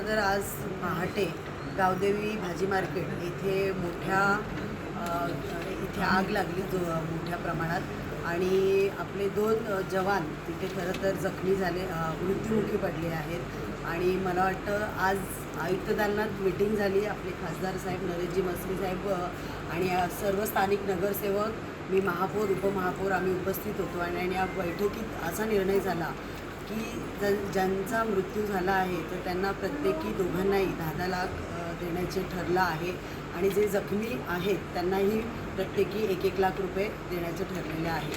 खरं तर आज पहाटे गावदेवी भाजी मार्केट इथे इथे आग लागली मोठ्या प्रमाणात आणि आपले दोन जवान तिथे खरं तर जखमी झाले, मृत्युमुखी पडले आहेत. आणि मला वाटतं आज आयुक्त दालनात मीटिंग झाली. आपले खासदार साहेब नरेशजी मस्के साहेब आणि सर्व स्थानिक नगरसेवक, मी महापौर, उपमहापौर आम्ही उपस्थित होतो. आणि या बैठकीत असा निर्णय झाला की ज्यांचा मृत्यू झाला आहे तर त्यांना प्रत्येकी दोघांनाही 10-10 लाख देण्याचे ठरलं आहे. आणि जे जखमी आहेत त्यांनाही प्रत्येकी 1-1 लाख रुपये देण्याचे ठरलेले आहे.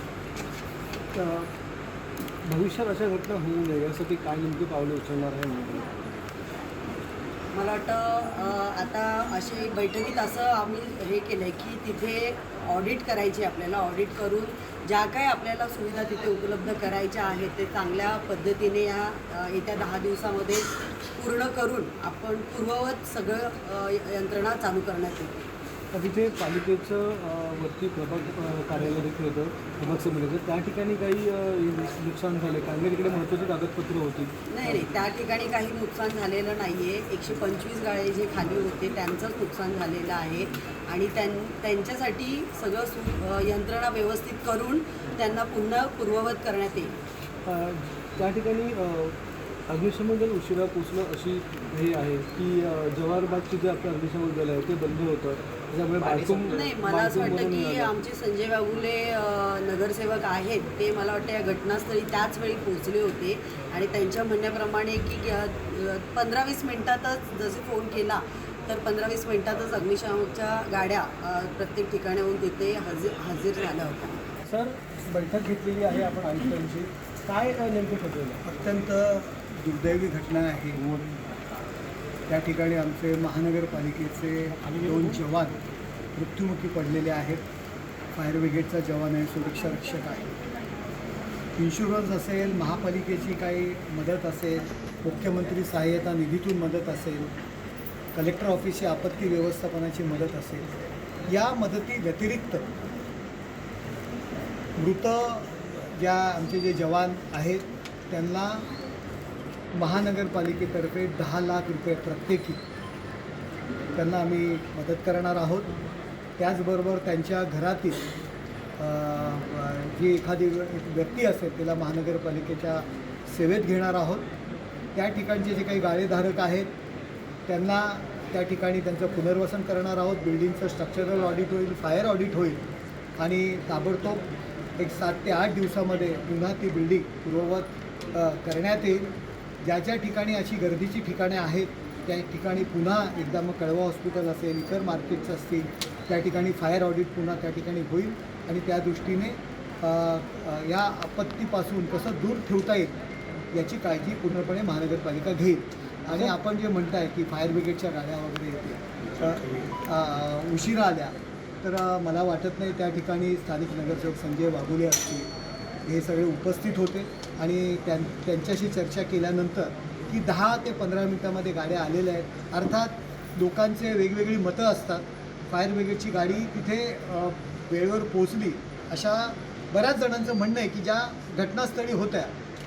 भविष्यात अशा घटना होऊ नये यासाठी काय नेमकी पावले उचलणार आहे? मला वाटतं आता असे बैठकीत असं आम्ही हे केलं आहे की तिथे ऑडिट करायची, आपल्याला ऑडिट करून ज्या काही आपल्याला सुविधा तिथे उपलब्ध करायच्या आहेत ते चांगल्या पद्धतीने या येत्या 10 दिवसामध्ये पूर्ण करून आपण पूर्ववत सगळं यंत्रणा चालू करण्यात येईल. तिथे पालिकेचं वरती प्रभाग कार्यालय देखील होतं, प्रभाग समितीचं, त्या ठिकाणी काही नुकसान झालं कारण तिकडे महत्त्वाची कागदपत्रं होती? नाही, त्या ठिकाणी काही नुकसान झालेलं नाही आहे. 125 गाळे जे खाली होते त्यांचंच नुकसान झालेलं आहे. आणि त्यांच्यासाठी सगळं यंत्रणा व्यवस्थित करून त्यांना पुन्हा पूर्ववत करण्यात येईल. त्या ठिकाणी अग्निशमन दल उशिरा पोचलं अशी हे आहे की जवाहरबागची जे आपलं अग्निशमन दल आहे ते बंद होतं, त्याच्यामुळे नाही, मला असं वाटतं की आमचे संजय बागुले नगरसेवक आहेत ते मला वाटतं या घटनास्थळी त्याच वेळी पोहोचले होते. आणि त्यांच्या म्हणण्याप्रमाणे की 15-20 मिनटातच जसे फोन केला तर 15-20 मिनटातच अग्निशमनच्या गाड्या प्रत्येक ठिकाणाहून तिथे हजर झाल्या होत्या. सर, बैठक घेतलेली आहे आपण आयुक्तांची, काय नेमकं ठरलेलं? अत्यंत दुर्दैवी घटना आहे. त्या ठिकाणी आमचे महानगरपालिकेचे 2 जवान मृत्युमुखी पडलेले आहेत. फायर ब्रिगेडचा जवान आहे, सुरक्षा रक्षक आहे. इन्शुरन्स असेल, महापालिकेची काही मदत असेल, मुख्यमंत्री सहाय्यता निधीतून मदत असेल, कलेक्टर ऑफिसची आपत्ती व्यवस्थापनाची मदत असेल, या मदती व्यतिरिक्त मृत ज्या आमचे जे जवान आहेत त्यांना महानगरपालिकेतर्फे 10 लाख रुपये प्रत्येकी त्यांना आम्ही मदत करणार आहोत. त्याचबरोबर त्यांच्या घरातील जी एखादी व्यक्ती असेल त्याला महानगरपालिकेच्या सेवेत घेणार आहोत. त्या ठिकाणचे जे काही गाळेधारक आहेत त्यांना त्या ठिकाणी त्यांचं पुनर्वसन करणार आहोत. बिल्डिंगचं स्ट्रक्चरल ऑडिट होईल, फायर ऑडिट होईल आणि ताबडतोब एक 7 ते 8 दिवसामध्ये पुन्हा ती बिल्डिंग पूर्ववत करण्यात येईल. ज्या ज्या ठिकाणी अशी गर्दीची ठिकाणे आहेत त्या ठिकाणी पुन्हा एकदा मग कळवा हॉस्पिटल असेल, इतर मार्केट्स असतील, त्या ठिकाणी फायर ऑडिट पुन्हा त्या ठिकाणी होईल. आणि त्या दृष्टीने या आपत्तीपासून कसं दूर ठेवता येईल याची काळजी पूर्णपणे महानगरपालिका घेईल. आणि आपण जे म्हणताय की फायर ब्रिगेडच्या गाड्या वगैरे उशिरा आल्या तर मला वाटत नाही. त्या स्थानिक नगरसेवक संजय बागुले असतील हे सगळे उपस्थित होते आणि त्यांच्याशी चर्चा केल्यानंतर की 10 ते 15 मिनटामध्ये गाड्या आलेल्या आहेत. अर्थात लोकांचे वेगवेगळी मतं असतात. फायर ब्रिगेडची गाडी तिथे वेळेवर पोचली अशा बऱ्याच जणांचं म्हणणं आहे की ज्या घटनास्थळी होत्या,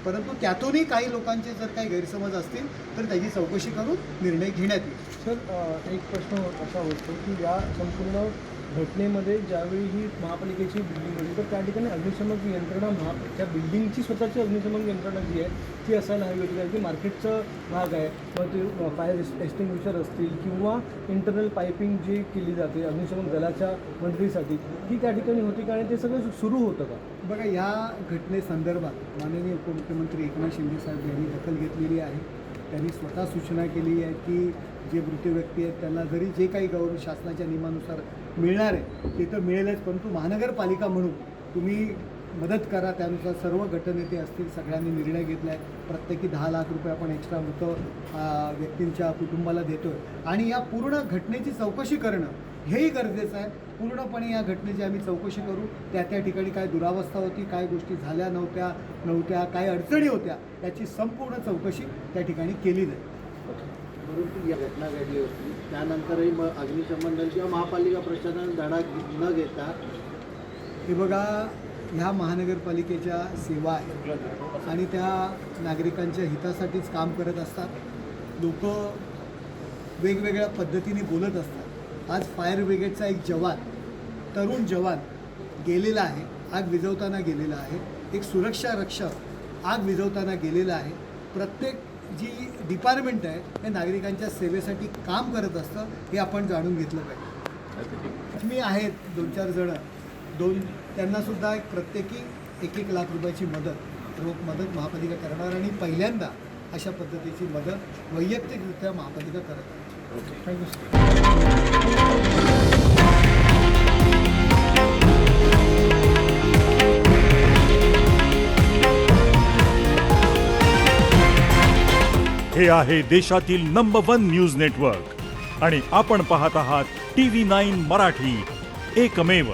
परंतु त्यातूनही काही लोकांचे जर काही गैरसमज असतील तर त्याची चौकशी करून निर्णय घेण्यात येईल. सर, एक प्रश्न असा होतो की या संपूर्ण घटनेमध्ये ज्यावेळी ही महापालिकेची बिल्डिंग होती तर त्या ठिकाणी अग्निशमक यंत्रणा त्या बिल्डिंगची स्वतःची अग्निशमक यंत्रणा जी आहे ती असायला हवी होती. कारण की मार्केटचं भाग आहे, मग ते फायर एक्स्टिंग्विशर असतील किंवा इंटरनल पायपिंग जी केली जाते अग्निशमन दलाच्या मंत्रीसाठी ती त्या ठिकाणी होती का आणि ते सगळं सुरू होतं का? बघा, या घटनेसंदर्भात माननीय उपमुख्यमंत्री एकनाथ शिंदे साहेब यांनी दखल घेतलेली आहे. त्यांनी स्वतः सूचना केली आहे की जे मृत व्यक्ती आहेत त्यांना जरी जे काही गौरव शासनाच्या नियमानुसार मिळणार आहे ते तर मिळेलच, परंतु महानगरपालिका म्हणून तुम्ही मदत करा. त्यानुसार सर्व गटनेते असतील सगळ्यांनी निर्णय घेतला आहे. प्रत्येकी 10 लाख रुपये आपण एक्स्ट्रा मृत व्यक्तींच्या कुटुंबाला देतो आहे. आणि या पूर्ण घटनेची चौकशी करणं हेही गरजेचं आहे. पूर्णपणे या घटनेची आम्ही चौकशी करू. त्या ठिकाणी काय दुरावस्था होती, काय गोष्टी झाल्या नव्हत्या, काय अडचणी होत्या याची संपूर्ण चौकशी त्या ठिकाणी केली जाईल. परंतु या घटना घडली होती त्यानंतरही मग अग्निशमन दल किंवा महापालिका प्रशासन धडा न घेता हे बघा, ह्या महानगरपालिकेच्या सेवा आहेत आणि त्या नागरिकांच्या हितासाठीच काम करत असतात. लोक वेगवेगळ्या पद्धतीने बोलत असतात. आज फायर ब्रिगेडचा एक जवान, तरुण जवान गेलेला आहे, आग विझवताना गेलेला आहे. एक सुरक्षा रक्षक आग विझवताना गेलेला आहे. प्रत्येक जी डिपार्टमेंट आहे हे नागरिकांच्या सेवेसाठी काम करत असतं, हे आपण जाणून घेतलं पाहिजे. मी आहेत 2-4 जणं, त्यांनासुद्धा एक प्रत्येकी 1-1 लाख रुपयाची मदत, रोख मदत महापालिका करणार आणि पहिल्यांदा अशा पद्धतीची मदत वैयक्तिकरित्या महापालिका करत आहे. हे आहे देशातील नंबर 1 न्यूज नेटवर्क आणि आपण पाहत आहात TV9 मराठी, एकमेव.